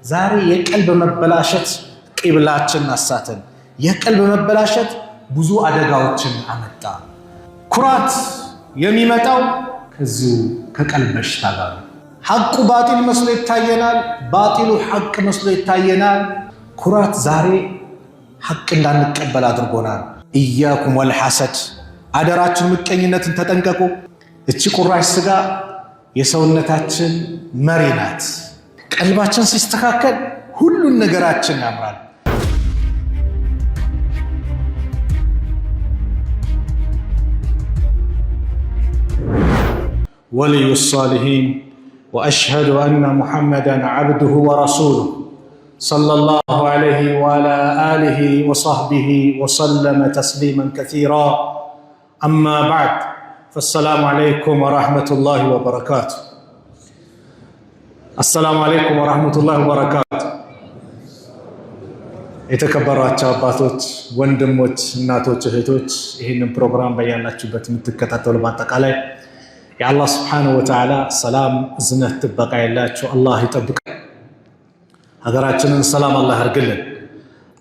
ዛሬ የቀልብ መበላሸት ቂብላችን አሳተን። የቀልብ መበላሸት ብዙ አደጋዎችን አመጣ። ኩራት የሚመጣው ከዚሁ ከቀልብ በሽታ ጋር ነው። ሐቁ ባጢል መስሎ ይታየናል፣ ባጢሉ ሐቅ መስሎ ይታየናል። ኩራት ዛሬ ሐቅ እንዳንቀበል አድርጎናል። ኢያኩም ወልሐሰድ፣ አደራችን ምቀኝነትን ተጠንቀቁ። እቺ ቁራሽ ስጋ የሰውነታችን መሪ ናት። ቀልባችን ሲስተካከል ሁሉን ነገራችን ያምራል። ወልዩ ሷሊሒን ወአሽሀዱ አነ ሙሐመደን ዐብዱሁ ወረሱሉሁ ሰለላሁ ዐለይሂ ወዐላ አሊሂ ወሰሕቢሂ ወሰለመ ተስሊመን ከሲራ። አማ በዕድ ፈሰላሙ ዐለይኩም ወረሕመቱላሂ ወበረካቱ። አሰላሙ ዐለይኩም ወረሕመቱላሂ ወበረካቱ። የተከበሯቸው አባቶች፣ ወንድሞች፣ እናቶች፣ እህቶች ይህንን ፕሮግራም በያላችሁበት የምትከታተሉ በአጠቃላይ የአላህ ስብሓነሁ ወተዓላ ሰላም፣ እዝነት፣ ጥበቃ ያላችሁ አላህ ይጠብቃል። ሀገራችንን ሰላም አላህ ያርግልን።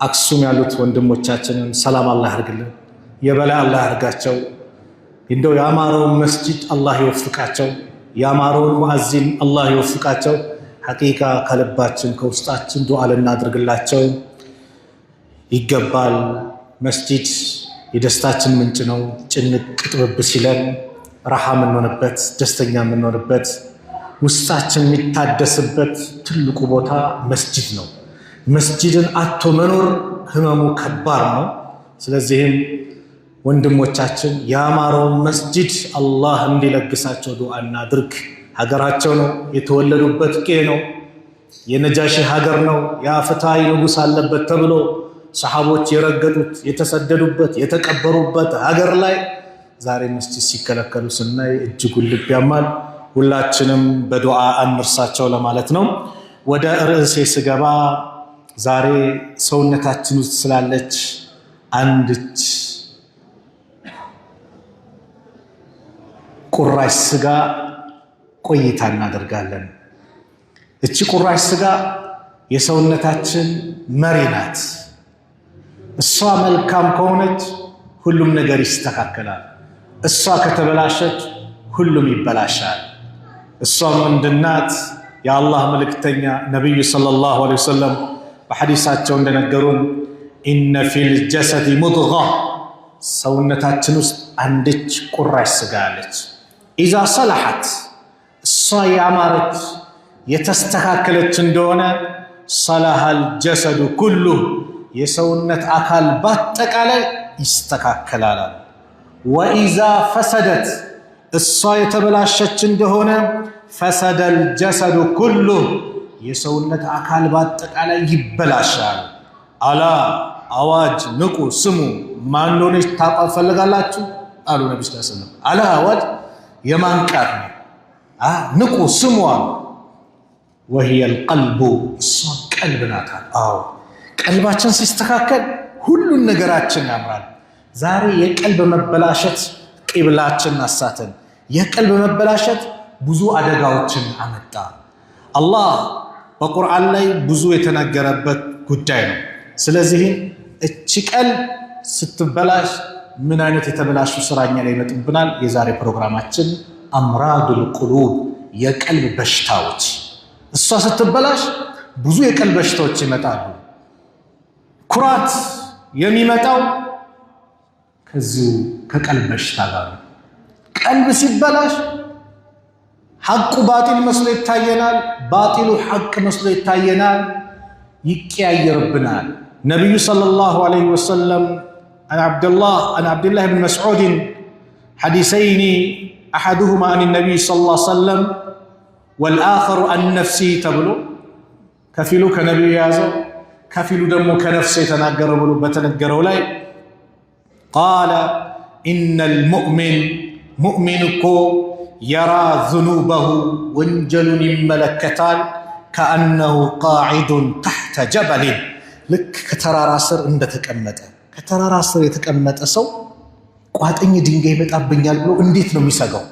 አክሱም ያሉት ወንድሞቻችንን ሰላም አላህ ያርግልን። የበላይ አላህ ያርጋቸው። እንደው ያማረውን መስጂድ አላህ ይወፍቃቸው። ያማረውን ሙአዚን አላህ ይወፍቃቸው። ሐቂቃ ከልባችን ከውስጣችን ዱዓ ልናድርግላቸው ይገባል። መስጂድ የደስታችን ምንጭ ነው። ጭንቅ ጥብብ ሲለን ረሃ የምንሆንበት፣ ደስተኛ የምንሆንበት፣ ውስጣችን የሚታደስበት ትልቁ ቦታ መስጂድ ነው። መስጂድን አቶ መኖር ህመሙ ከባድ ነው። ስለዚህም ወንድሞቻችን ያማረውን መስጂድ አላህ እንዲለግሳቸው ዱዓ እናድርግ። ሀገራቸው ነው፣ የተወለዱበት ቄ ነው፣ የነጃሺ ሀገር ነው፣ የፍትሃዊ ንጉሥ አለበት ተብሎ ሰሓቦች የረገጡት የተሰደዱበት የተቀበሩበት ሀገር ላይ ዛሬ መስጂድ ሲከለከሉ ስናይ እጅጉን ልብ ያማል። ሁላችንም በዱዓ አንርሳቸው ለማለት ነው። ወደ ርዕሴ ስገባ ዛሬ ሰውነታችን ውስጥ ስላለች አንድች ቁራሽ ስጋ ቆይታ እናደርጋለን። እቺ ቁራሽ ስጋ የሰውነታችን መሪ ናት። እሷ መልካም ከሆነች ሁሉም ነገር ይስተካከላል። እሷ ከተበላሸች ሁሉም ይበላሻል። እሷ ምንድናት? የአላህ መልእክተኛ ነቢዩ ሰለላሁ ዐለይሂ ወሰለም በሐዲሳቸው እንደነገሩን ኢነ ፊል ጀሰዲ ሙድጋ፣ ሰውነታችን ውስጥ አንድች ቁራሽ ስጋ አለች። ኢዛ ሰለሐት፣ እሷ ያማረች የተስተካከለች እንደሆነ ሰለሐል ጀሰዱ ኩሉ፣ የሰውነት አካል በአጠቃላይ ይስተካከላል። ወኢዛ ፈሰደት፣ እሷ የተበላሸች እንደሆነ ፈሰደል ጀሰዱ ኩሉ፣ የሰውነት አካል በአጠቃላይ ይበላሻል። አላ፣ አዋጅ፣ ንቁ፣ ስሙ። ማን እንደሆነች ታውቃ ትፈልጋላችሁ አሉ ነቢ ስ ሰለም። አላ፣ አዋጅ የማን ቃል ነው? ንቁ፣ ስሙ አሉ። ወሂየል ቀልቡ፣ እሷ ቀልብ ናት። አዎ፣ ቀልባችን ሲስተካከል ሁሉን ነገራችን ያምራል። ዛሬ የቀልብ መበላሸት ቂብላችን አሳተን። የቀልብ መበላሸት ብዙ አደጋዎችን አመጣ። አላህ በቁርአን ላይ ብዙ የተነገረበት ጉዳይ ነው። ስለዚህም እቺ ቀልብ ስትበላሽ ምን አይነት የተበላሹ ስራኛ ላይ ይመጡብናል? የዛሬ ፕሮግራማችን አምራዱል ቁሉብ፣ የቀልብ በሽታዎች። እሷ ስትበላሽ ብዙ የቀልብ በሽታዎች ይመጣሉ። ኩራት የሚመጣው ከዚሁ ከቀልብ በሽታ ጋር ነው። ቀልብ ሲበላሽ ሐቁ ባጢል መስሎ ይታየናል፣ ባጢሉ ሐቅ መስሎ ይታየናል፣ ይቀያየርብናል። ነቢዩ ሰለላሁ ዐለይሂ ወሰለም አን ዓብድላህ ብን መስዑድን ሐዲሰይኒ አሐዱሁማ አን ነቢይ ሰለላሁ ዐለይሂ ወሰለም ወልአኸሩ አን ነፍሲ ተብሎ ከፊሉ ከነቢዩ የያዘው ከፊሉ ደግሞ ከነፍስ የተናገረው ብሎ በተነገረው ላይ ቃለ ኢነል ሙእሚን እኮ የራ ዝኑበሁ፣ ወንጀሉን ይመለከታል፣ ከአነሁ ቃዒዱን ተሕተ ጀበሊን፣ ልክ ከተራራ ስር እንደተቀመጠ። ከተራራ ስር የተቀመጠ ሰው ቋጥኝ ድንጋይ ይመጣብኛል ብሎ እንዴት ነው የሚሰጋው?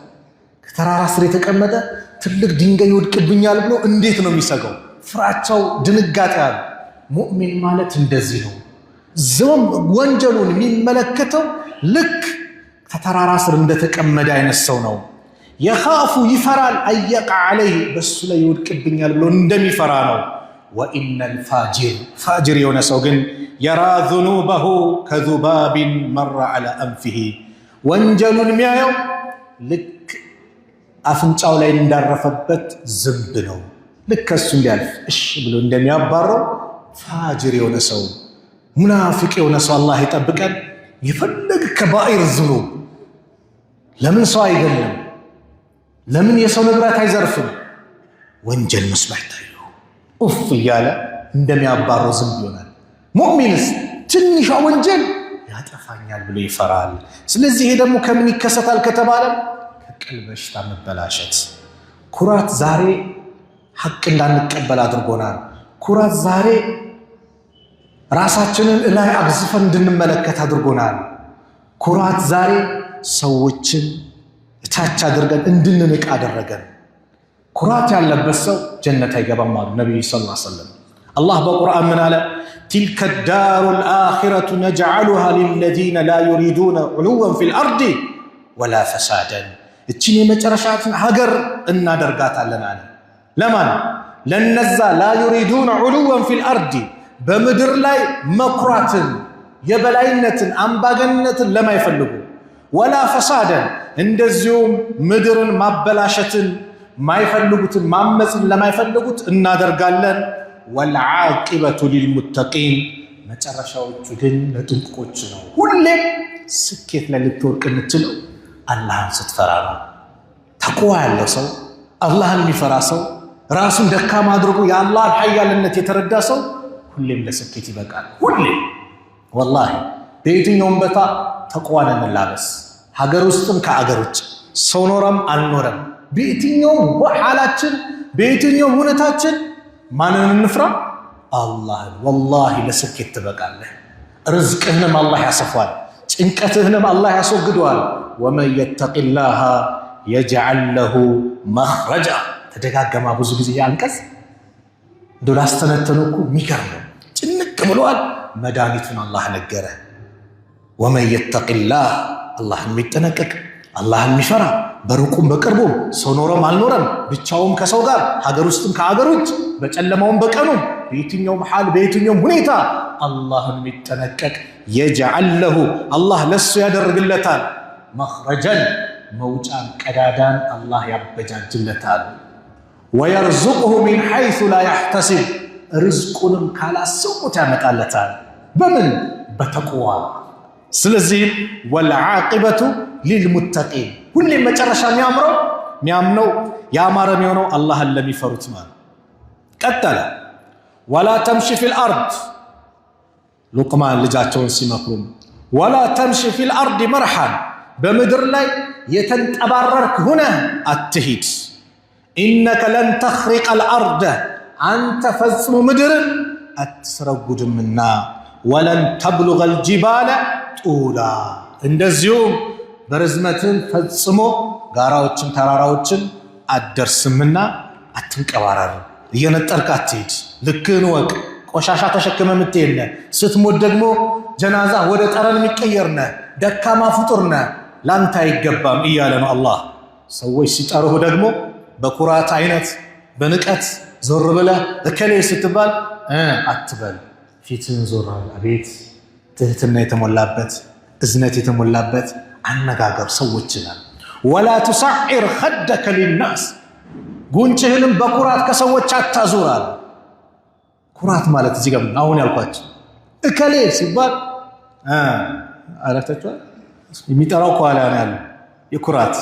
ከተራራ ስር የተቀመጠ ትልቅ ድንጋይ ይወድቅብኛል ብሎ እንዴት ነው የሚሰጋው? ፍራቻው ድንጋጤ አለ። ሙእሚን ማለት እንደዚህ ነው። ዝም ወንጀሉን የሚመለከተው ልክ ከተራራ ስር እንደተቀመደ አይነት ሰው ነው። የኻፉ ይፈራል፣ አየቃ ዐለይህ በሱ ላይ ይወድቅብኛል ብሎ እንደሚፈራ ነው። ወኢነል ፋጅር የሆነ ሰው ግን የራ ዙኑበሁ ከዙባቢን መራ ዐላ አንፊሂ ወንጀሉን የሚያየው ልክ አፍንጫው ላይ እንዳረፈበት ዝንብ ነው። ልክ ከሱ እንዲያልፍ እሺ ብሎ እንደሚያባረው ፋጅር የሆነ ሰው ሙናፊቅ የሆነ ሰው አላህ ይጠብቀን። የፈለገ ከባኢር ዝኑብ ለምን ሰው አይገለም? ለምን የሰው ንብረት አይዘርፍም? ወንጀል መስሎ አይታየው ኡፍ እያለ እንደሚያባረው ዝንብ ይሆናል። ሙእሚንስ ትንሿ ወንጀል ያጠፋኛል ብሎ ይፈራል። ስለዚህ ይሄ ደግሞ ከምን ይከሰታል ከተባለ ከቀልብ በሽታ መበላሸት። ኩራት ዛሬ ሐቅ እንዳንቀበል አድርጎናል። ኩራት ዛሬ ራሳችንን ላይ አግዝፈን እንድንመለከት አድርጎናል። ኩራት ዛሬ ሰዎችን እታች አድርገን እንድንንቅ አደረገን። ኩራት ያለበት ሰው ጀነት አይገባም አሉ ነቢዩ ሰለላሁ ዐለይሂ ወሰለም። አላህ በቁርአን ምን አለ? ቲልከ ዳሩል አኺረቱ ነጅዐሉሃ ሊለዚነ ላ ዩሪዱነ ዑሉወን ፊል አርዲ ወላ ፈሳደን። እቺን የመጨረሻትን ሀገር እናደርጋታለን አለ። ለማን? ለነዛ ላ ዩሪዱነ ዑሉወን ፊል አርዲ በምድር ላይ መኩራትን፣ የበላይነትን፣ አምባገነትን ለማይፈልጉ፣ ወላ ፈሳደን እንደዚሁም ምድርን ማበላሸትን ማይፈልጉትን ማመፅን ለማይፈልጉት እናደርጋለን። ወልዓቂበቱ ሊልሙተቂን መጨረሻዎቹ ግን ለጥንቁቆች ነው። ሁሌም ስኬት ላይ ልትወርቅ የምትችለው አላህን ስትፈራ ነው። ተቅዋ ያለው ሰው፣ አላህን የሚፈራ ሰው፣ ራሱን ደካማ አድርጎ የአላህን ኃያልነት የተረዳ ሰው ሁሌም ለስኬት ይበቃል። ሁሌም ወላሂ በየትኛውም ቦታ ተቅዋን እንላበስ። ሀገር ውስጥም ከአገር ውጭ ሰው ኖረም አልኖረም በየትኛውም ሐላችን በየትኛውም ሁኔታችን ማንን እንፍራ? አላህን። ወላሂ ለስኬት ትበቃለህ። ርዝቅህንም አላህ ያሰፋል፣ ጭንቀትህንም አላህ ያስወግደዋል። ወመን የተቂላህ የጅዐል ለሁ መኽረጃ። ተደጋገማ ብዙ ጊዜ አንቀጽ እንደው ላስተነተነው እኮ የሚገርም ነው። ጭንቅ ብሏል። መድኃኒቱን አላህ ነገረ። ወመን የተቂላህ አላህን የሚጠነቀቅ አላህን የሚፈራ በሩቁም በቅርቡም ሰው ኖረም አልኖረም ብቻውም ከሰው ጋር ሀገር ውስጥም ከሀገር ውጭ በጨለማውም በቀኑም በየትኛውም ሐል በየትኛውም ሁኔታ አላህን የሚጠነቀቅ የጅዐል ለሁ አላህ ለሱ ያደርግለታል መኽረጀን መውጫን ቀዳዳን አላህ ያበጃጅለታል። ወየርዙቅሁ ሚን ሐይሱ ላ ያሕተሲብ ርዝቁንም ካላሰቡት ያመጣለታል። በምን? በተቅዋ። ስለዚህም ወልዓቂበቱ ሊልሙተቂን ሁሌም መጨረሻ የሚያምነው ያማረ የሚሆነው አላህን ለሚፈሩት ማለት። ቀጠለ ወላ ተምሺ ፊል አርድ ሉቅማን ልጃቸውን ሲመክሩም ወላ ተምሺ ፊል አርድ መርሐን በምድር ላይ የተንጠባረርክ ሁነህ አትሂድ። ኢነከ ለን ተኽሪቀል አርደ አንተ ፈጽሞ ምድርን አትስረጉድምና ወለን ተብሉገል ጂባለ ጡላ እንደዚሁም በርዝመትን ፈጽሞ ጋራዎችን ተራራዎችን አትደርስምና አትንቀባረር። እየነጠርክ አትሂድ። ልክህን ወቅ። ቆሻሻ ተሸክመ የምትሄድ ስትሞት ደግሞ ጀናዛ ወደ ጠረን የሚቀየርነ ደካማ ፍጡርነ ላንተ አይገባም እያለ ነው አላህ። ሰዎች ሲጠሩህ ደግሞ በኩራት አይነት በንቀት ዞር ብለህ እከሌ ስትባል አትበል። ፊትን ዞር አቤት ትህትና የተሞላበት እዝነት የተሞላበት አነጋገር ሰዎች ይላል። ወላ ቱሰዒር ኸደከ ሊናስ ጉንጭህንም በኩራት ከሰዎች አታዙራል። ኩራት ማለት እዚህ ጋር አሁን ያልኳቸው እከሌ ሲባል አረታችኋል የሚጠራው ከኋላ ነው ያለው የኩራት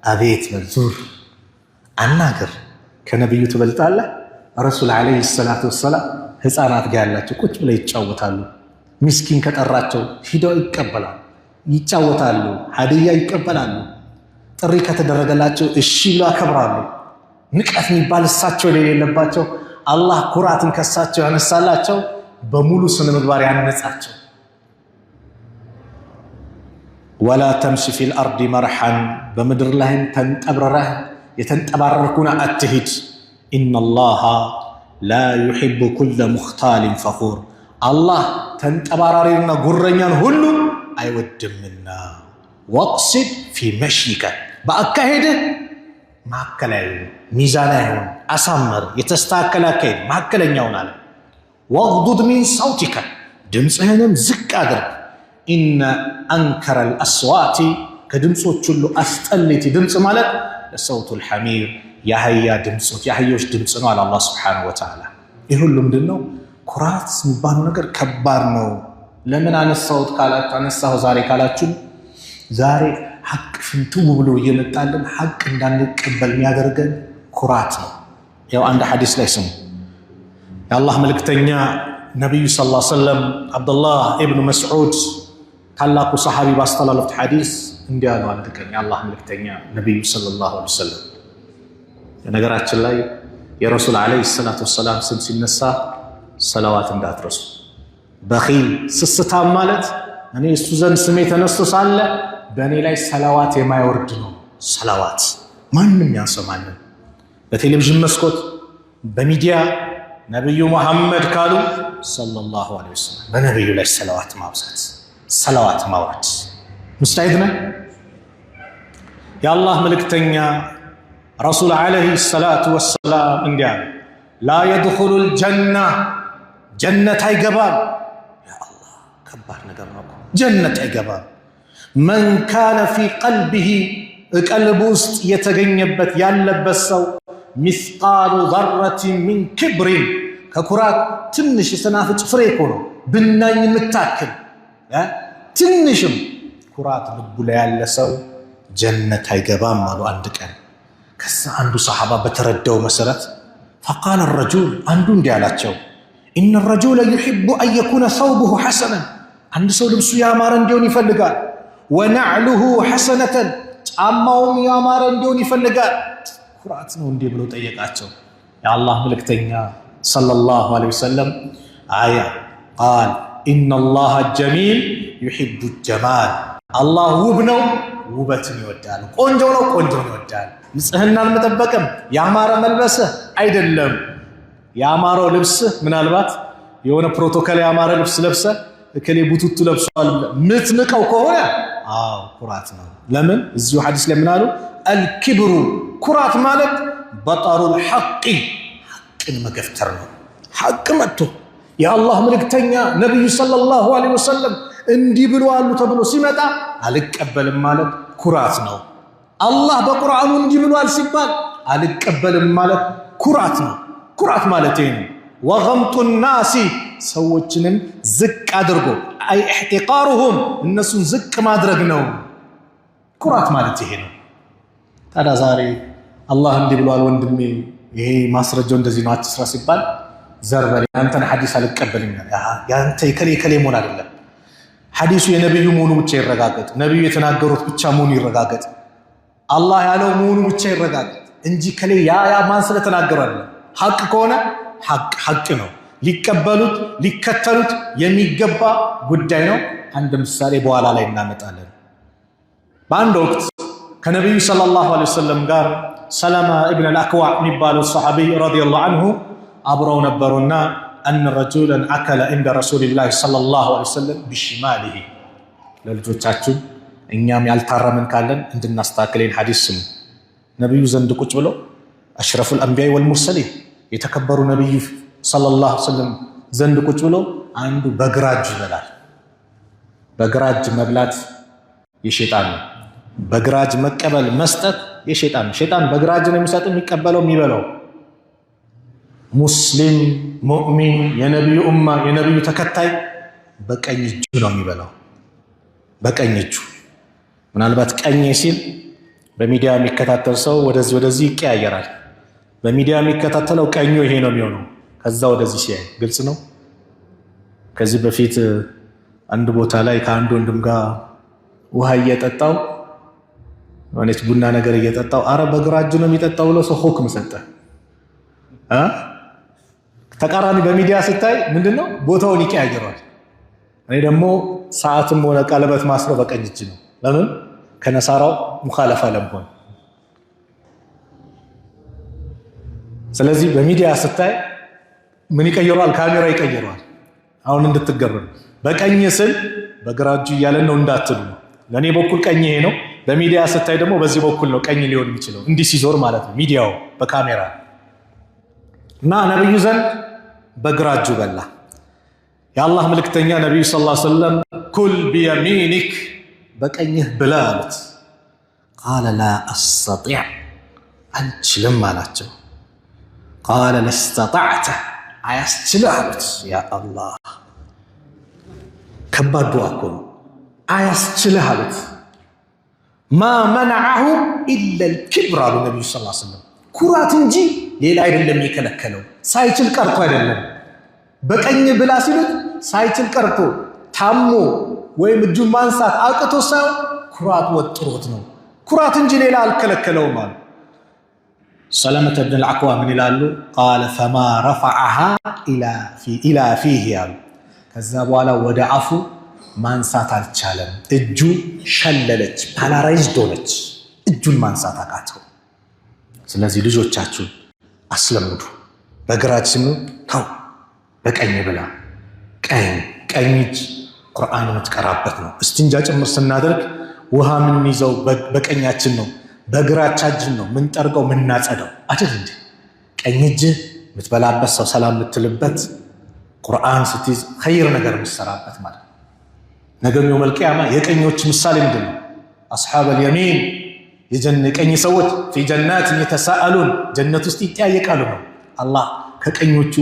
አቤት በዙር አናገር። ከነብዩ ትበልጣለህ። ረሱል ዓለይሂ ሰላቱ ወሰላም ህፃናት ጋር ያላቸው ቁጭ ብለው ይጫወታሉ። ምስኪን ከጠራቸው ሂደው ይቀበላሉ፣ ይጫወታሉ፣ ሀዲያ ይቀበላሉ። ጥሪ ከተደረገላቸው እሺ ብለው ያከብራሉ። ንቀት የሚባል እሳቸው ላይ የሌለባቸው አላህ ኩራትን ከሳቸው ያነሳላቸው በሙሉ ስነ ምግባር ያነጻቸው። ወላ ተምሺ ፊል አርዲ መርሐን በምድር ላይም ተንጠብረረህ የተንጠባረርኩና አትሂድ። ኢነላሃ ላ ዩሒቡ ኩለ ሙኽታሊን ፈኹር አላህ ተንጠባራሪና ጉረኛን ሁሉ አይወድምና ወቅሲድ ፊ መሽይከ በአካሄድህ ማዕከላዊ ሚዛናዊ ይሁን አሳምር የተስተካከለ አካሄድ ማዕከለኛውን አለ ወግዱድ ሚን ሰውቲከ ድምፅህንም ዝቅ አድርግ ኢነ አንከረል አስዋቲ ከድምፆች ሁሉ አስጠሊቲ ድምፅ ማለት ለሰውቱል ሐሚር የአህዮች ድምፅ ነው አለ አላህ ሱብሓነሁ ወተዓላ። ይህ ሁሉ ምንድን ነው? ኩራት የሚባለው ነገር ከባድ ነው። ለምን አነሳሁ ዛሬ ካላችሁ ዛሬ ሐቅ ፍንትው ብሎ እየመጣልን ሐቅ እንዳንቀበል የሚያደርገን ኩራት ነው። ያው አንድ ሐዲስ ላይ ስሙ የአላህ መልእክተኛ ነቢዩ ሰለላሁ ዐለይሂ ወሰለም አብዱላህ ኢብኑ መስዑድ ታላቁ ሰሐቢ ባስተላለፉት ሐዲስ እንዲህ አሉ። አንድ ቀን የአላህ መልእክተኛ ነቢዩ ሰለላሁ ዐለይሂ ወሰለም ነገራችን ላይ የረሱል ዓለይሂ ሰላቱ ወሰላም ስም ሲነሳ ሰላዋት እንዳትረሱ። በኺል ስስታም ማለት እኔ እሱ ዘንድ ስሜ ተነስቶ ሳለ በእኔ ላይ ሰላዋት የማይወርድ ነው። ሰላዋት ማንም ያንሰማልን በቴሌቪዥን መስኮት በሚዲያ ነቢዩ መሐመድ ካሉ ሰለላሁ ዐለይሂ ወሰለም በነቢዩ ላይ ሰላዋት ማብዛት ሰላዋት ማውረድ ሙስተዒድ ነህ? የአላህ መልእክተኛ ረሱል ዓለይሂ ሰላቱ ወሰላም እንዲህ አሉ ላ የድኹሉል ጀና ጀነት አይገባም። ያ አላህ ከባድ ነገር ነው። ጀነት አይገባም መን ካነ ፊ ቀልቢሂ ቀልብ ውስጥ የተገኘበት ያለበት ሰው ሚስቃሉ ዘረቲን ሚን ክብሪን ከኩራት ትንሽ የሰናፍጭ ፍሬ እኮ ነው ብናኝ የምታክል ትንሽም ኩራት ልቡ ላይ ያለ ሰው ጀነት አይገባም አሉ አንድ ቀን። ከዛ አንዱ ሰሓባ በተረዳው መሰረት ፈቃለ ረጁል አንዱ እንዲህ አላቸው ኢነ ረጁለ ዩሒቡ አን የኩነ ሰውቡሁ ሐሰነን አንድ ሰው ልብሱ ያማረ እንዲሆን ይፈልጋል ወነዕሉሁ ሐሰነተን ጫማውም ያማረ እንዲሆን ይፈልጋል። ኩራት ነው እንዲህ ብሎ ጠየቃቸው። የአላህ መልእክተኛ ሰለላሁ ዐለይሂ ወሰለም አያ ቃል ኢነላሃ ጀሚል ዩሒቡ ጀማል አላህ ውብ ነው ውበትን ይወዳል። ቆንጆ ነው ቆንጆን ይወዳል። ንጽህናን መጠበቅም ያማረ መልበስህ አይደለም ያማረው ልብስህ ምናልባት የሆነ ፕሮቶኮል ያማረ ልብስ ለብሰህ እከሌ ቡቱቱ ለብሷል ምትንቀው ከሆነ አዎ ኩራት ነው። ለምን እዚሁ ሐዲስ ላይ ምን አሉ? አልኪብሩ ኩራት ማለት በጠሩል ሐቂ ሐቅን መገፍተር ነው። ሐቅ መጥቶ የአላህ መልእክተኛ ነቢዩ ሰለላሁ ዐለይሂ ወሰለም እንዲህ ብለዋል ተብሎ ሲመጣ አልቀበልም ማለት ኩራት ነው። አላህ በቁርአኑ እንዲህ ብሏል ሲባል አልቀበልም ማለት ኩራት ነው። ኩራት ማለት ይሄ ነው። ወገምጡ ናሲ ሰዎችንም ዝቅ አድርጎ አይ ኢህቲቃሩሁም እነሱን ዝቅ ማድረግ ነው። ኩራት ማለት ይሄ ነው። ታዲያ ዛሬ አላህ እንዲህ ብሏል ወንድሜ ይሄ ማስረጃው እንደዚህ ነው አትስራ ሲባል ዘርበል ያንተን ሐዲስ አልቀበልም ያንተ ከሌ መሆን አይደለም። ሐዲሱ የነብዩ መሆኑ ብቻ ይረጋገጥ፣ ነብዩ የተናገሩት ብቻ መሆኑ ይረጋገጥ፣ አላህ ያለው መሆኑ ብቻ ይረጋገጥ እንጂ ከሌ ያ ማን ስለተናገረ አይደለም። ሐቅ ከሆነ ሐቅ ነው፣ ሊቀበሉት ሊከተሉት የሚገባ ጉዳይ ነው። አንድ ምሳሌ በኋላ ላይ እናመጣለን። በአንድ ወቅት ከነብዩ ሰለላሁ ዐለይሂ ወሰለም ጋር ሰለማ ኢብኑ አልአክዋዕ የሚባለው ሰሐቢ ረዲየላሁ ዐንሁ አብረው ነበሩና አን ረጁለን አከለ እንደ ረሱልላህ ሰለላሁ ዐለይሂ ወሰለም ቢሽማሊሂ ለልጆቻችሁ እኛም ያልታረምን ካለን እንድናስተካክለን ሐዲስ ስሙ። ነብዩ ዘንድ ቁጭ ብለው አሽረፉል አንቢያ ወልሙርሰሊን የተከበሩ ነብዩ ሰለላሁ ዐለይሂ ወሰለም ዘንድ ቁጭ ብለው አንዱ በግራ እጁ ይበላል። በግራ እጅ መብላት የሸይጣን ነው። በግራ እጅ መቀበል መስጠት የሸይጣን ነው። ሸይጣን በግራ እጅ ነው የሚሰጠው የሚቀበለው የሚበላው። ሙስሊም ሙእሚን የነብዩ ኡማ የነብዩ ተከታይ በቀኝ እጁ ነው የሚበላው። በቀኝ እጁ ምናልባት ቀኝ ሲል በሚዲያ የሚከታተል ሰው ወደዚህ ይቀያየራል። በሚዲያ የሚከታተለው ቀኙ ይሄ ነው የሚሆነው። ከዛ ወደዚህ ሲያይ ግልጽ ነው። ከዚህ በፊት አንድ ቦታ ላይ ከአንድ ወንድም ጋር ውሃ እየጠጣው ማለት ቡና ነገር እየጠጣው አረ በግራ እጁ ነው የሚጠጣው ብሎ ሰው ሁክም ሰጠ። ተቃራኒ በሚዲያ ስታይ ምንድነው ቦታውን ይቀያየራል። እኔ ደግሞ ሰዓትም ሆነ ቀለበት ማስረው በቀኝ እጅ ነው። ለምን ከነሳራው ሙኻለፋ ለምሆን ስለዚህ በሚዲያ ስታይ ምን ይቀየራል? ካሜራ ይቀየራል። አሁን እንድትገረም በቀኝ ስል በግራ እጁ እያለን ነው እንዳትሉ። ለኔ በኩል ቀኝ ይሄ ነው። በሚዲያ ስታይ ደግሞ በዚህ በኩል ነው ቀኝ ሊሆን የሚችለው እንዲህ ሲዞር ማለት ነው ሚዲያው በካሜራ እና ነብዩ ዘንድ በግራ እጁ በላ። የአላህ መልእክተኛ ነብዩ ሰለላሁ ዐለይሂ ወሰለም ኩል ቢየሚኒክ በቀኝህ ብላ አሉት። ቃለ ላ አስተጢዕ አንችልም አላቸው። ቃለ ለስተጣዕተ አያስችልህ አሉት። ያ አላህ ከባድ ዱዓ እኮ ነው። አያስችልህ አሉት። ማ መነዐሁ ኢላ ልክብር አሉ ነቢዩ ሰለላሁ ዐለይሂ ወሰለም። ኩራት እንጂ ሌላ አይደለም የከለከለው። ሳይችል ቀርቶ አይደለም። በቀኝ ብላ ሲሉት ሳይችል ቀርቶ ታሞ ወይም እጁን ማንሳት አቅቶ ሳይሆን ኩራት ወጥሮት ነው። ኩራት እንጂ ሌላ አልከለከለውም አሉ። ሰለመተ ብን አልዐክዋ ምን ይላሉ? ቃለ ፈማ ረፈዐሃ ኢላ ፊህ አሉ። ከዛ በኋላ ወደ አፉ ማንሳት አልቻለም። እጁ ሸለለች፣ ፓላራይዝድ ሆነች። እጁን ማንሳት አቃተው። ስለዚህ ልጆቻችሁን አስለምዱ። በግራችን ተው፣ በቀኝ ብላ። ቀኝ እጅ ቁርአን የምትቀራበት ነው። እስቲንጃ ጭምር ስናደርግ ውሃ የምንይዘው በቀኛችን ነው። በግራቻችን ነው ምንጠርገው ምናጸደው አይደል እንዴ? ቀኝ እጅ የምትበላበት፣ ሰው ሰላም የምትልበት፣ ቁርአን ስትይዝ ኸይር ነገር የምትሰራበት ማለት ነው። ነገ የውመል ቂያማ የቀኞች ምሳሌ ምንድን ነው? አስሓበል የሚን የቀኝ ሰዎች ፊ ጀናት የተሳአሉን ጀነት ውስጥ ይጠያየቃሉ ነው። አላህ ከቀኞቹ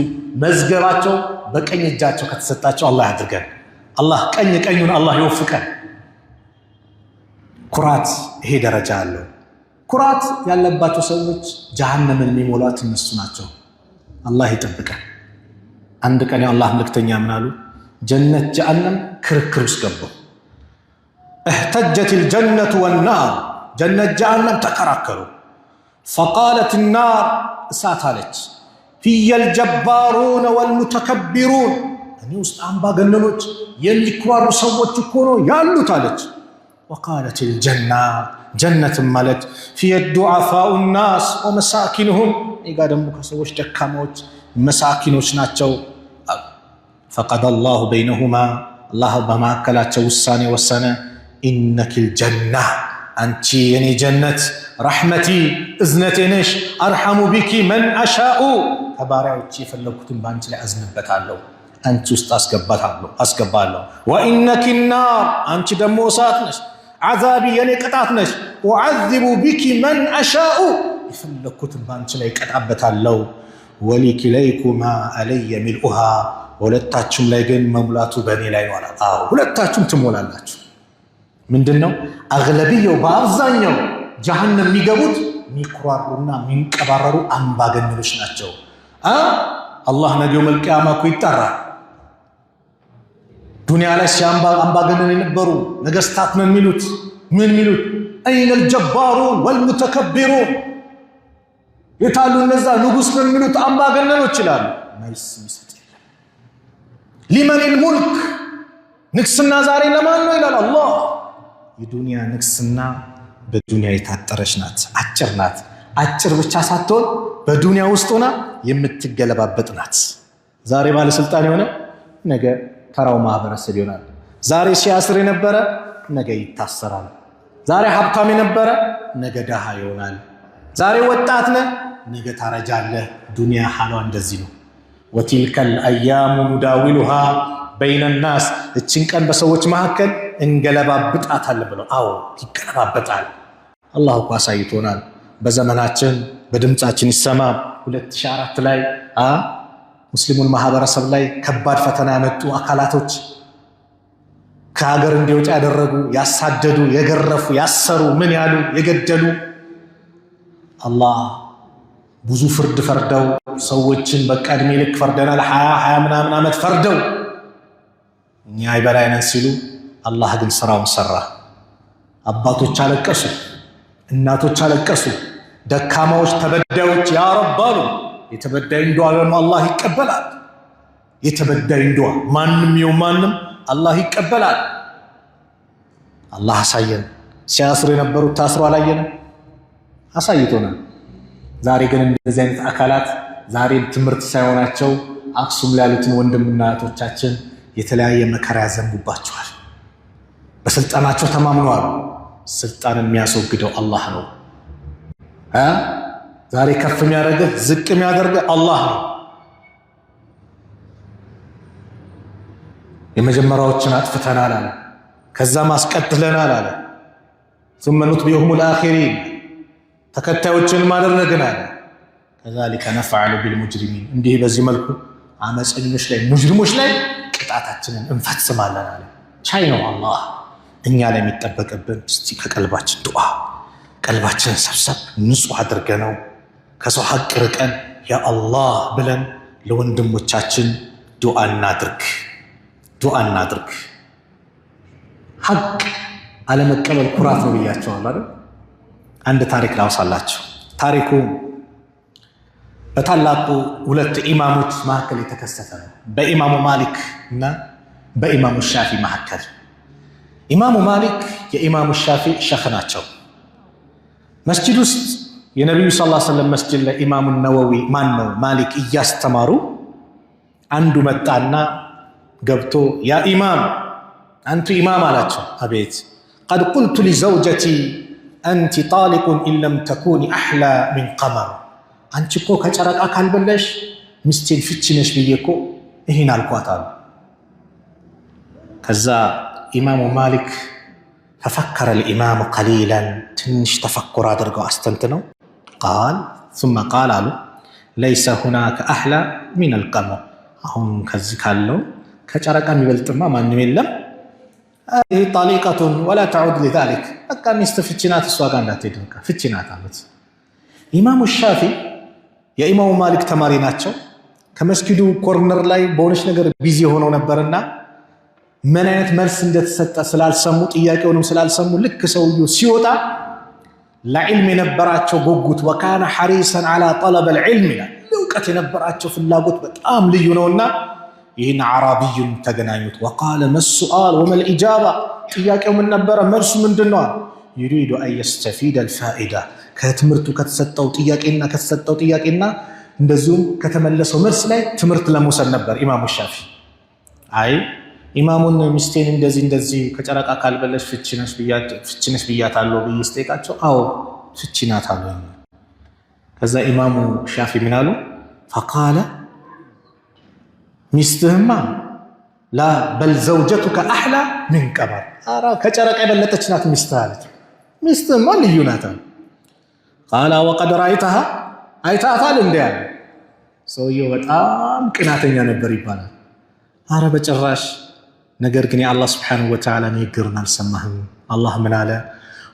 መዝገባቸው በቀኝ እጃቸው ከተሰጣቸው አላህ ያድርገን። አላህ ቀኙን አላህ ይወፍቀን። ኩራት ይሄ ደረጃ አለው። ኩራት ያለባቸው ሰዎች ጀሃነምን የሚሞላት እነሱ ናቸው። አላህ ይጠብቀን። አንድ ቀን የአላህ መልእክተኛ ምን አሉ? ጀነት ጀሃነም ክርክር ውስጥ ገቡ። እህተጀት ልጀነቱ ወናር ጀነት ጀሃነም ተከራከሩ። ፈቃለት ናር እሳት አለች ፊየ ልጀባሩን ወልሙተከቢሩን እኔ ውስጥ አምባገነኖች የሚኩራሩ ሰዎች እኮ ነው ያሉት አለች። ወቃለት ልጀና ጀነትም ማለት ፊየ ዱዓፋኡ ናስ ወመሳኪንሁም ይጋ ደግሞ ከሰዎች ደካማዎች መሳኪኖች ናቸው። ፈቀደ አላሁ በይነሁማ አላህ በማዕከላቸው ውሳኔ ወሰነ። ኢነኪ ልጀና አንቺ የኔ ጀነት ረሕመቲ እዝነቴ ነሽ። አርሐሙ ቢኪ መን አሻኡ ከባሪያዎች የፈለግኩትን በአንቺ ላይ አዝንበታለሁ፣ አንቺ ውስጥ አስገባለሁ። ወኢነኪ ናር አንቺ ደግሞ እሳት ነሽ። ዓዛቢ የኔ ቅጣት ነሽ። ወዓዚቡ ቢኪ መን አሻኡ የፈለግኩትን በአንቺ ላይ ቀጣበታለሁ። ወሊኪለይኩማ አለየ ሚልኡሃ ሁለታችሁም ላይ ግን መሙላቱ በእኔ ላይ ነው። አዎ ሁለታችሁም ትሞላላችሁ። ምንድን ነው አግለብየው በአብዛኛው ጀሃነም የሚገቡት የሚኩራሩና የሚንቀባረሩ አምባገነኖች ናቸው። አላህ ነገ የውመል ቂያማ እኮ ይጠራል። ዱንያ ላይ አምባገነን የነበሩ ነገስታት ነን የሚሉት ምን የሚሉት አይነል ጀባሩ ወልሙተከቢሩን የታሉ እነዛ ንጉስ ነን የሚሉት አምባገነኖች ይላሉ። መልስ የሚሰጥ የለም። ሊመኒል ሙልክ ንግስና ዛሬ ለማን ነው ይላል አላህ። የዱንያ ንግስና በዱንያ የታጠረች ናት፣ አጭር ናት። አጭር ብቻ ሳትሆን በዱንያ ውስጥ ሆና የምትገለባበጥ ናት። ዛሬ ባለስልጣን የሆነ ነገ ተራው ማህበረሰብ ይሆናል። ዛሬ ሲያስር የነበረ ነገ ይታሰራል። ዛሬ ሀብታም የነበረ ነገ ደሃ ይሆናል። ዛሬ ወጣት ነህ ነገ ታረጃለህ። ዱንያ ሐሏ እንደዚህ ነው። ወቲልከል አያሙ ኑዳዊሉሃ በይነ ናስ እችን ቀን በሰዎች መካከል እንገለባብጣታለን ብለው። አዎ ይገለባበጣል። አላህ እኮ አሳይቶናል። በዘመናችን በድምፃችን ይሰማ 2004 ላይ ሙስሊሙን ማህበረሰብ ላይ ከባድ ፈተና ያመጡ አካላቶች ከሀገር እንዲወጣ ያደረጉ፣ ያሳደዱ፣ የገረፉ፣ ያሰሩ፣ ምን ያሉ፣ የገደሉ አላህ ብዙ ፍርድ ፈርደው ሰዎችን በቃ እድሜ ልክ ፈርደናል 20 ምናምን ዓመት ፈርደው እኛ አይበላይነን ሲሉ አላህ ግን ስራውን ሰራ። አባቶች አለቀሱ፣ እናቶች አለቀሱ፣ ደካማዎች ተበዳዮች ያ ረብ አሉ። የተበዳይን ዱዓ ደግሞ አላህ ይቀበላል። የተበዳይን ዱዓ ማንም ይሁን ማንም አላህ ይቀበላል። አላህ አሳየን። ሲያስሩ የነበሩት ታስሮ አላየንም? አሳይቶናል። ዛሬ ግን እንደዚህ አይነት አካላት ዛሬም ትምህርት ሳይሆናቸው አክሱም ላይ ያሉትን ወንድምና እህቶቻችን የተለያየ መከራ ያዘንቡባቸዋል። በስልጣናቸው ተማምነዋል። ስልጣንን የሚያስወግደው አላህ ነው። ዛሬ ከፍ የሚያደርግህ ዝቅ የሚያደርግህ አላህ ነው። የመጀመሪያዎችን አጥፍተናል አለ፣ ከዛም አስቀጥለናል አለ። ثم نتبعهم الآخرين ተከታዮችን ማደረግን አለ። كذلك نفعل بالمجرمين እንዲህ በዚህ መልኩ አመፀኞች ላይ ሙጅሪሞች ላይ ቅጣታችንን እንፈጽማለን አለ። ቻይ ነው አላህ። እኛ ላይ የሚጠበቅብን እስቲ ከቀልባችን ዱዓ ቀልባችንን ሰብሰብ ንጹህ አድርገነው ከሰው ሐቅ ርቀን ያ አላህ ብለን ለወንድሞቻችን ዱዓ እናድርግ። ሐቅ አለመቀበል ኩራት ነው ብያቸዋለሁ አይደል? አንድ ታሪክ ላውሳላችሁ። ታሪኩ በታላቁ ሁለት ኢማሞች መካከል የተከሰተ ነው። በኢማሙ ማሊክ እና በኢማሙ ሻፊ መካከል። ኢማሙ ማሊክ የኢማሙ ሻፊ ሸኽ ናቸው። መስጂድ ውስጥ የነቢዩ ሰለላሁ ዐለይሂ ወሰለም መስጂድ ላይ ኢማሙ ነወዊ ማሊክ እያስተማሩ አንዱ መጣና ገብቶ ያ ኢማም አንቱ ኢማም አላቸው። አቤት። ቀድ ቁልቱ ሊዘውጀቲ አንቲ ጣሊቁን ኢለም ተኩኒ አሕላ ሚን ቀመር። አንቺ እኮ ከጨረቃ ካልበለሽ ሚስቴን ፍቺ ነሽ ብዬ እኮ ይህን አልኳት አሉ። ከዛ ኢማሙ ማሊክ ተፈከረ ልኢማሙ ቀሊላን ትንሽ ተፈኩር አድርገው አስተንትነው ቃል ثم ቃል አሉ ለይሰ ሁናከ አሕላ ሚን አልቀመር። አሁን ከዚህ ካለው ከጨረቃ የሚበልጥማ ማንም የለም። ይህ ጣሊቀቱን ወላ ተዑድ ሊዛሊክ። በቃ ሚስት ፍቺ ናት፣ እሷ ጋር እንዳትሄድ በቃ ፍቺ ናት አሉት። ኢማሙ ሻፊ የኢማሙ ማሊክ ተማሪ ናቸው። ከመስጊዱ ኮርነር ላይ በሆነች ነገር ቢዚ ሆነው ነበርና ምን አይነት መልስ እንደተሰጠ ስላልሰሙ ጥያቄውንም ስላልሰሙ ልክ ሰውየው ሲወጣ ለዕልም የነበራቸው ጉጉት ወካነ ሐሪሰን ዐላ ጠለበል ዒልም ይላል። ለእውቀት የነበራቸው ፍላጎት በጣም ልዩ ነውና ይህን አዕራቢዩን ተገናኙት። ወቃለ መሱአል ወመል ኢጃባ። ጥያቄው ምን ነበረ? መልሱ ምንድን ነው? ዩሪዱ አን የስተፊደ አልፋኢዳ። ከትምህርቱ ከተሰጠው ጥያቄና እንደዚሁም ከተመለሰው መልስ ላይ ትምህርት ለመውሰድ ነበር ኢማሙ ሻፊ። አይ ኢማሙን ሚስቴን እንደዚህ ከጨረቃ ካልበለሽ ፍቺ ነሽ ብያታለሁ ብዬ ስጠይቃቸው አዎ ፍቺ ናት አሉ። ከዛ ኢማሙ ሻፊ ምን አሉ? ፈቃለ ሚስትህማ ላ በል ዘውጀቱከ አሕላ ሚን ቀመር። ኧረ ከጨረቃ የበለጠች ናት ሚስትህ አለች። ሚስትህማ ልዩ ናት አሉ። ቃለ ወቀድ ረአይተሃ አይተሃታል እንዴ አለ። ሰውየው በጣም ቅናተኛ ነበር ይባላል። ኧረ በጭራሽ። ነገር ግን የአላህ ስብሓነሁ ወተዓላ ንግግርን አልሰማህም? አላህ ምን አለ?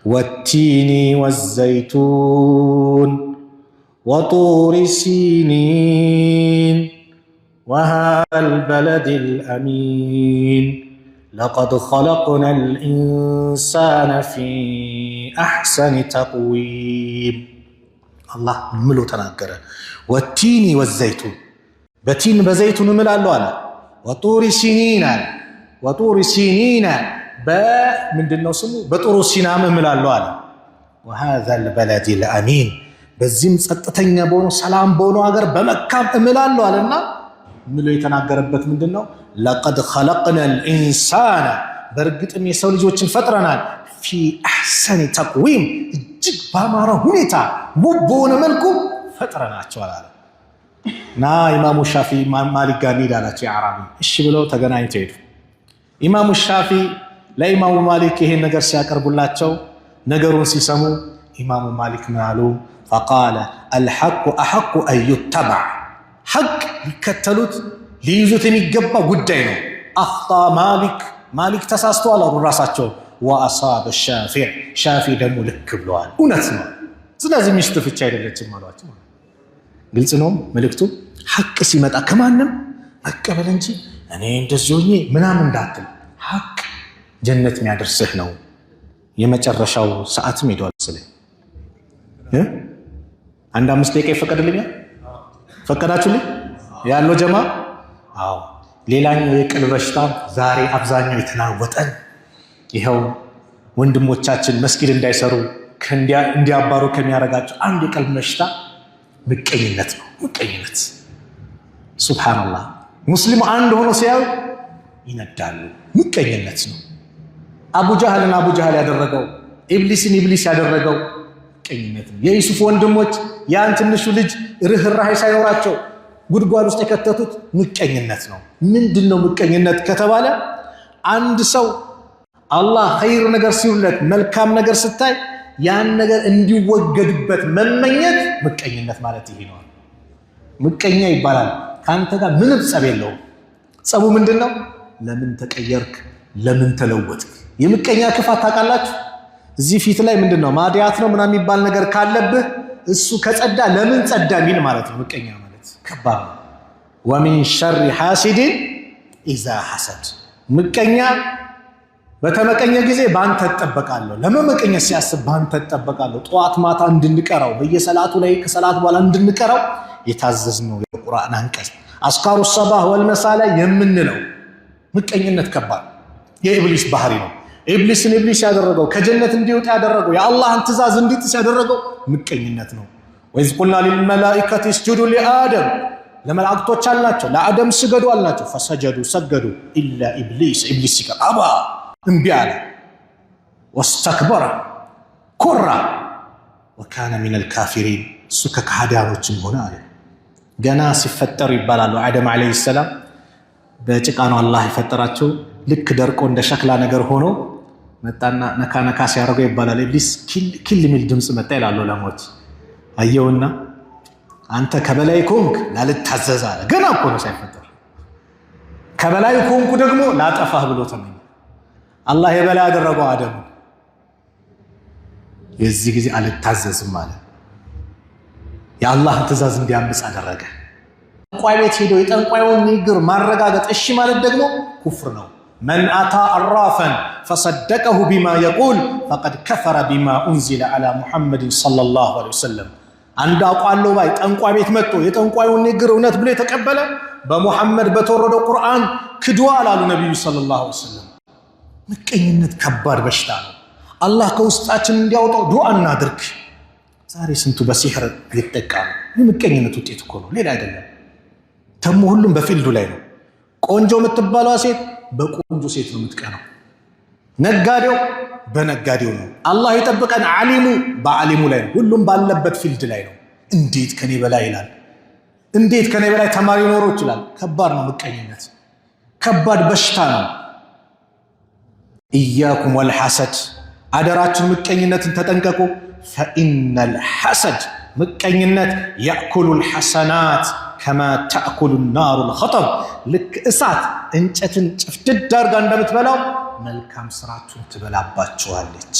ወቲኒ ወዘይቱን ወጡሪ ሲኒን ወሃዘል በለዲል አሚን ለቀድ ኸለቅነል ኢንሳነ ፊ አሕሰኒ ተቅዊም። አላህ ምሎ ተናገረ። ወቲኒ ወዘይቱን፣ በቲን በዘይቱን እምላለሁ አለ። ወጡሪ ሲኒን አለ። ወጡሪ ሲኒን በምንድነው ስሙ? በጡሩ ሲናም እምላለሁ አለ። ወሃዘል በለዲል አሚን፣ በዚህም ጸጥተኛ በሆነው ሰላም በሆነው ሀገር በመካም እምላለሁ አለና ምሎ የተናገረበት ምንድነው? ለቀድ ኸለቅነል ኢንሳነ፣ በእርግጥም የሰው ልጆችን ፈጥረናል። ፊ አሕሰኒ ተቅዊም፣ እጅግ ባማረ ሁኔታ ውብ በሆነ መልኩ ፈጥረናቸዋል አለ። እና ኢማሙ ሻፊ ማሊክ ጋር እንሂድ አላቸው የአዕራቢ። እሺ ብለው ተገናኝተው ሄዱ። ኢማሙ ሻፊ ለኢማሙ ማሊክ ይሄን ነገር ሲያቀርቡላቸው ነገሩን ሲሰሙ ኢማሙ ማሊክ ምን አሉ? ፈቃለ አልሐቁ አሐቁ አን ዩተበዕ፣ ሐቅ ሊከተሉት ሊይዙት የሚገባ ጉዳይ ነው። አኽጣ ማሊክ ተሳስተዋል አሉ ራሳቸው። ወአሳበ ሻፊዕ፣ ሻፊ ደግሞ ልክ ብለዋል፣ እውነት ነው። ስለዚህ ሚስት ፍቺ አይደለችም አሏቸው። ግልጽ ነው መልእክቱ። ሐቅ ሲመጣ ከማንም መቀበል እንጂ እኔ እንደዚህ ሆኜ ምናምን እንዳትል። ሐቅ ጀነት የሚያደርስህ ነው። የመጨረሻው ሰዓትም ሄዷል። ስለዚህ አንድ 5 ደቂቃ ይፈቀድልኛል? ፈቀዳችሁልኝ ያለው ጀማ? አዎ። ሌላኛው የቀልብ በሽታ ዛሬ አብዛኛው የተናወጠን ይኸው ወንድሞቻችን መስጊድ እንዳይሰሩ እንዲያባሩ ከሚያደርጋቸው አንድ የቀልብ በሽታ ምቀኝነት ነው። ምቀኝነት ሱብሃንአላህ። ሙስሊም አንድ ሆኖ ሲያዩ ይነዳሉ። ምቀኝነት ነው። አቡ ጀህል ያደረገው ኢብሊስን ኢብሊስ ያደረገው ምቀኝነት ነው። የዩሱፍ ወንድሞች ያን ትንሹ ልጅ ርህራሄ ሳይኖራቸው ጉድጓድ ውስጥ የከተቱት ምቀኝነት ነው። ምንድነው ምቀኝነት ከተባለ አንድ ሰው አላህ ኸይር ነገር ሲውለት መልካም ነገር ስታይ ያን ነገር እንዲወገድበት መመኘት ምቀኝነት ማለት ይሄ ነው። ምቀኛ ይባላል። ካንተ ጋር ምንም ጸብ የለውም። ጸቡ ምንድነው? ለምን ተቀየርክ? ለምን ተለወጥክ? የምቀኛ ክፋት ታውቃላችሁ? እዚህ ፊት ላይ ምንድነው ማዲያት ነው ምናምን የሚባል ነገር ካለብህ እሱ ከጸዳ ለምን ጸዳ ሚል ማለት ነው። ምቀኛ ማለት ከባድ ነው። ወሚን ሸር ሐሲድን ኢዛ ሐሰድ። ምቀኛ በተመቀኘ ጊዜ ባንተ ተጠበቃለሁ። ለመመቀኘ ሲያስብ ባንተ ተጠበቃለሁ። ጧት ማታ እንድንቀራው በየሰላቱ ላይ ከሰላት በኋላ እንድንቀራው የታዘዝነው የቁርአን አንቀጽ አስካሩ ሰባህ ወልመሳ ላይ የምንለው ምቀኝነት ከባድ የኢብሊስ ባህሪ ነው። ኢብሊስን ኢብሊስ ያደረገው ከጀነት እንዲወጣ ያደረገው የአላህን ትእዛዝ እንዲጥስ ያደረገው ምቀኝነት ነው። ወይዝ ቁልና ሊልመላኢከቲ እስጁዱ ሊአደም ለመላእክቶች አልናቸው ለአደም ስገዱ አልናቸው። ፈሰጀዱ ሰገዱ ኢላ ኢብሊስ ኢብሊስ ሲቀር አባ እምቢ አለ። ወስተክበረ ኮራ ወካነ ሚነል ካፊሪን እሱ ከካህዲያኖችም ሆነ አለ። ገና ሲፈጠሩ ይባላሉ አደም ዓለይሂ ሰላም በጭቃ ነው አላህ የፈጠራቸው። ልክ ደርቆ እንደ ሸክላ ነገር ሆኖ መጣና ነካ ነካ ሲያደርገው ይባላል ኢብሊስ ኪል ሚል ድምፅ መጣ ይላሉ ዑለማዎች። አየውና አንተ ከበላይ ኮንክ ላልታዘዝ አለ። ገና እኮ ነው ሳይፈጠር። ከበላይ ኮንኩ ደግሞ ላጠፋህ ብሎ ተመኘ። አላህ የበላይ ያደረገው አደም የዚህ ጊዜ አልታዘዝም አለ። የአላህን ትእዛዝ እንዲያምፅ አደረገ። ጠንቋይ ቤት ሄዶ የጠንቋዩን ንግግር ማረጋገጥ እሺ ማለት ደግሞ ኩፍር ነው። መን አታ አራፈን ፈሰደቀሁ ቢማ የቁል ፈቀድ ከፈረ ቢማ ኡንዚለ ዐላ ሙሐመድን ሰለላሁ ዐለይሂ ወሰለም። አንድ አውቃለሁ ባይ ጠንቋይ ቤት መጥቶ የጠንቋዩን ንግግር እውነት ብሎ የተቀበለ በሙሐመድ በተወረደው ቁርአን ክዷል አሉ ነቢዩ ሰለላሁ ዐለይሂ ወሰለም። ምቀኝነት ከባድ በሽታ ነው። አላህ ከውስጣችን እንዲያወጣው ዱዓ እናድርግ። ዛሬ ስንቱ በሲሕር ሊጠቃ ነው። የምቀኝነት ውጤት እኮ ነው፣ ሌላ አይደለም። ተሙ ሁሉም በፊልዱ ላይ ነው። ቆንጆ የምትባለዋ ሴት በቆንጆ ሴት ነው የምትቀናው። ነጋዴው በነጋዴው ነው። አላህ የጠበቀን ዓሊሙ በዓሊሙ ላይ ነው። ሁሉም ባለበት ፊልድ ላይ ነው። እንዴት ከኔ በላይ ይላል፣ እንዴት ከኔ በላይ ተማሪ ኖሮ ይችላል። ከባድ ነው ምቀኝነት፣ ከባድ በሽታ ነው። ኢያኩም ወልሐሰድ፣ አደራችን ምቀኝነትን ተጠንቀቁ። ፈኢነል ሐሰድ ምቀኝነት ያእኩሉል ሐሰናት ከማ ተእኩሉ ናሩል ኸጠብ፣ ልክ እሳት እንጨትን ጭፍድድ አድርጋ እንደምትበላው መልካም ስራችሁን ትበላባችኋለች።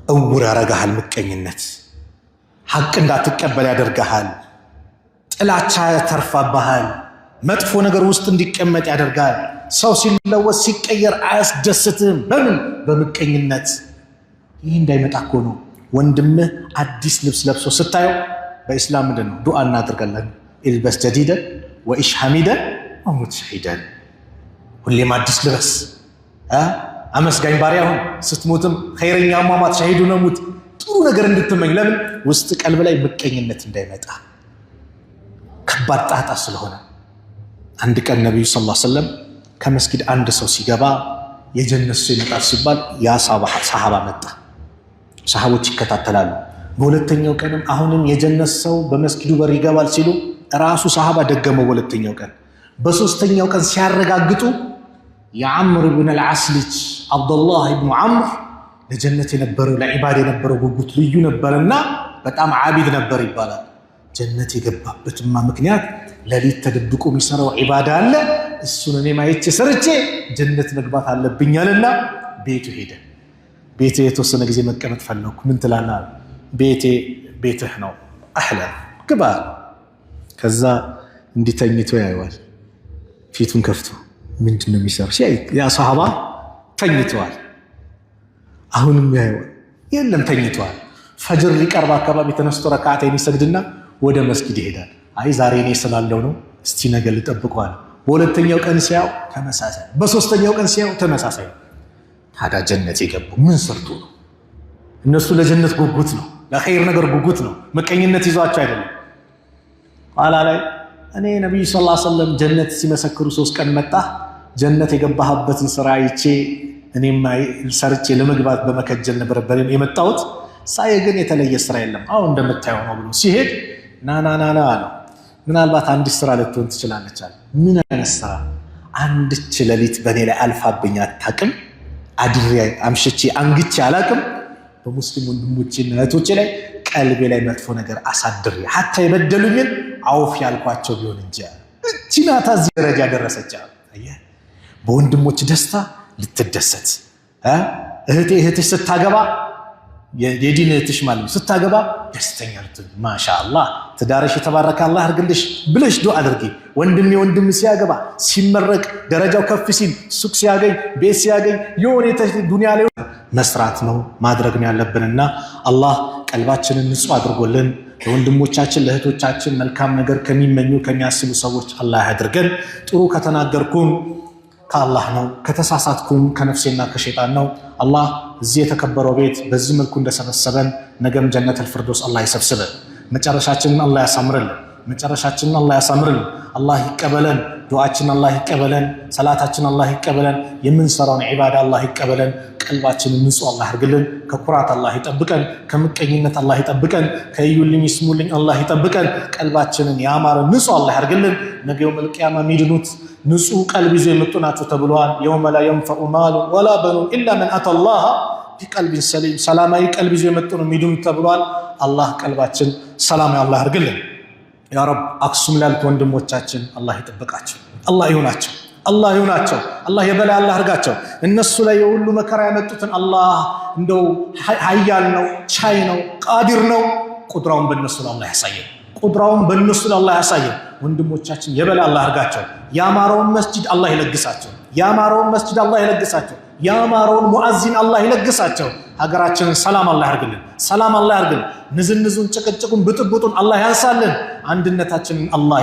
እውር ያረጋሃል ምቀኝነት። ሐቅ እንዳትቀበል ያደርግሃል። ጥላቻ ያተርፋብሃል። መጥፎ ነገር ውስጥ እንዲቀመጥ ያደርጋል። ሰው ሲለወጥ ሲቀየር አያስደስትም። በምን? በምቀኝነት። ይህ እንዳይመጣ እኮ ነው ወንድምህ አዲስ ልብስ ለብሶ ስታየው በኢስላም ምንድን ነው ዱዓ እናደርጋለን። ኢልበስ ጀዲደን ወኢሽ ሐሚደን ወሙት ሸሂደን። ሁሌም አዲስ ልበስ፣ አመስጋኝ ባሪያ ሁን። ስትሞትም ኸይረኛ አሟሟት ሸሂዱ ነው ሙት። ጥሩ ነገር እንድትመኝ። ለምን? ውስጥ ቀልብ ላይ ምቀኝነት እንዳይመጣ። ከባድ ጣጣ ስለሆነ አንድ ቀን ነቢዩ ሰለላሁ ዐለይሂ ወሰለም ከመስጊድ አንድ ሰው ሲገባ የጀነት ሰው ይመጣል ሲባል ያ ሰሃባ መጣ። ሰሃቦች ይከታተላሉ። በሁለተኛው ቀንም አሁንም የጀነት ሰው በመስጊዱ በር ይገባል ሲሉ ራሱ ሰሃባ ደገመው በሁለተኛው ቀን። በሶስተኛው ቀን ሲያረጋግጡ የዓምር ብን አልዓስ ልጅ አብዱላህ ብኑ ዓምር ለጀነት የነበረው ለዒባዳ የነበረው ጉጉት ልዩ ነበርና በጣም ዓቢድ ነበር ይባላል። ጀነት የገባበትማ ምክንያት ለሊት ተደብቆ የሚሰራው ዒባዳ አለ። እሱን እኔ ማየቼ ሰርቼ ጀነት መግባት አለብኛልና ቤቱ ሄደ። ቤቴ የተወሰነ ጊዜ መቀመጥ ፈለኩ። ምን ትላለህ? ቤቴ ቤትህ ነው፣ አህለን ግባ። ከዛ እንዲተኝቶ ያየዋል። ፊቱን ከፍቶ ምንድን ነው የሚሰራው? ያ ሰሃባ ተኝተዋል። አሁንም ያየዋል፣ የለም ተኝተዋል። ፈጅር ሊቀርብ አካባቢ ተነስቶ ረካዓተይን ይሰግድና ወደ መስጊድ ይሄዳል። አይ ዛሬ እኔ ስላለው ነው፣ እስቲ ነገ ልጠብቀዋል። በሁለተኛው ቀን ሲያው ተመሳሳይ፣ በሶስተኛው ቀን ሲያው ተመሳሳይ። ታዲያ ጀነት የገቡ ምን ሰርቶ ነው? እነሱ ለጀነት ጉጉት ነው፣ ለኸይር ነገር ጉጉት ነው። ምቀኝነት ይዟቸው አይደለም። ኋላ ላይ እኔ ነብዩ ሰለላሁ ዐለይሂ ወሰለም ጀነት ሲመሰክሩ 3 ቀን መጣ ጀነት የገባህበትን ስራ አይቼ እኔም ሰርቼ ለመግባት በመከጀል ነበር የመጣሁት። ሳይ ግን የተለየ ስራ የለም አሁን እንደምታየው ነው ብሎ ሲሄድ ና አለው። ምናልባት አንዲት ስራ ልትሆን ትችላለች አለ። ምን አይነት ስራ? አንድች ሌሊት በእኔ ላይ አልፋብኝ አታውቅም። አድሬ አምሽቼ አንግቼ አላውቅም። በሙስሊም ወንድሞቼና እህቶቼ ላይ ቀልቤ ላይ መጥፎ ነገር አሳድሬ ሀታ የበደሉኝን አውፍ ያልኳቸው ቢሆን እንጂ እቺ ናት እዚህ ደረጃ ደረሰች። አየህ በወንድሞች ደስታ ልትደሰት እህትሽ ስታገባ የዲን እህትሽ ማለት ነው ስታገባ ደስተኛ ልትሆን ማሻአላህ ትዳርሽ የተባረከ አላህ አድርግልሽ ብለሽ ዱዓ አድርጊ። ወንድም ሲያገባ ሲመረቅ ደረጃው ከፍ ሲል ሱቅ ሲያገኝ ቤት ሲያገኝ የሆነ ዱንያ ላይ መስራት ነው ማድረግ ነው ያለብንና አላህ ቀልባችንን ንጹህ አድርጎልን ለወንድሞቻችን ለእህቶቻችን መልካም ነገር ከሚመኙ ከሚያስቡ ሰዎች አላህ ያድርገን። ጥሩ ከተናገርኩም ከአላህ ነው፣ ከተሳሳትኩም ከነፍሴና ከሸይጣን ነው። አላህ እዚህ የተከበረው ቤት በዚህ መልኩ እንደሰበሰበን ነገም ጀነተል ፊርደውስ አላህ ይሰብስበን። መጨረሻችንን አላህ ያሳምርልን። አላህ ይቀበለን። ዱዓችን አላህ ይቀበለን። ሰላታችን አላህ ይቀበለን። የምንሰራውን ዒባዳ አላህ ይቀበለን። ቀልባችንን ንጹህ አላህ ያድርግልን። ከኩራት አላህ ይጠብቀን። ከምቀኝነት አላህ ይጠብቀን። ከእዩልኝ ይስሙልኝ አላህ ይጠብቀን። ቀልባችንን ያማረ ንጹህ አላህ ያድርግልን። ነገ የውመል ቂያማ የሚድኑት ንጹህ ቀልብ ይዞ የመጡ ናቸው ተብሏል። የውመ ላ የንፈዑ ማሉ ወላ በኑን ኢላ መን አተላህ ቢቀልቢን ሰሊም። ሰላማዊ ቀልብ ይዞ የመጡ ነው የሚድኑት ተብሏል። አላህ ቀልባችን ሰላም አላህ ያድርግልን። ያ ረብ አክሱም ላሉት ወንድሞቻችን አላህ ይጠብቃቸው። አላህ ይሁናቸው። አላህ የበላይ አላህ አድርጋቸው። እነሱ ላይ የሁሉ መከራ ያመጡትን አላህ እንደው ኃያል ነው፣ ቻይ ነው፣ ቃዲር ነው። ቁድራውን በእነሱ ላይ አላህ ያሳየን። ወንድሞቻችን የበላይ አላህ አድርጋቸው። ያማረውን መስጂድ አላህ ይለግሳቸው። ያማረውን ሙአዚን አላህ ይለግሳቸው። ሀገራችንን ሰላም አላህ ያርግልን። ንዝንዙን፣ ጭቅጭቁን፣ ብጥብጡን አላህ ያንሳልን። አንድነታችንን አላህ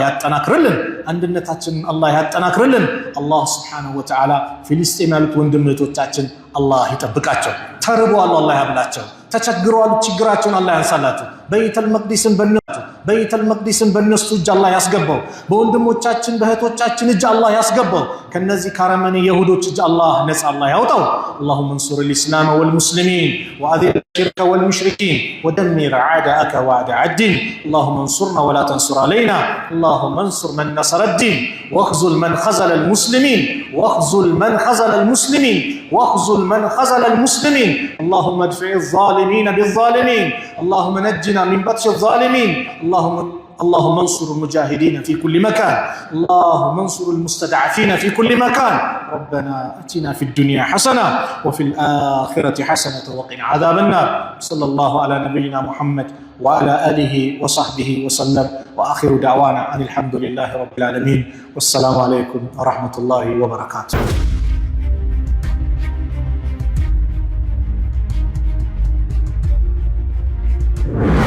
ያጠናክርልን። አላህ ሱብሓነሁ ወተዓላ ፊልስጤም ያሉት ወንድም እህቶቻችን አላህ ይጠብቃቸው። ተርበዋል አላህ ያብላቸው። ተቸግረዋል ችግራቸውን አላህ ያንሳላቸው። በይተል መቅዲስን በእነሱ እጅ አላህ ያስገባው። በወንድሞቻችን በእህቶቻችን እጅ አላህ ያስገባው። ከነዚህ ካረመኔ የሁዶች እጅ አላህ ነፃ አላህ ያውጣው። اللهم انصر الإسلام والمسلمين وأذل الشرك والمشركين ودمر أعداءك وأعداء الدين. اللهم انصرنا ولا تنصر علينا. اللهم انصر من نصر الدين واخذل من خذل المسلمين اللهم ادفع الظالمين بالظالمين. اللهم نجنا من بطش الظالمين. اللهم انصر المجاهدين في كل مكان. اللهم انصر المستضعفين في كل مكان. ربنا اتنا في الدنيا حسنة وفي الآخرة حسنة وقنا عذاب النار. صلى الله على نبينا محمد وعلى آله وصحبه وسلم. وآخر دعوانا أن الحمد لله رب العالمين. والسلام عليكم ورحمة الله وبركاته.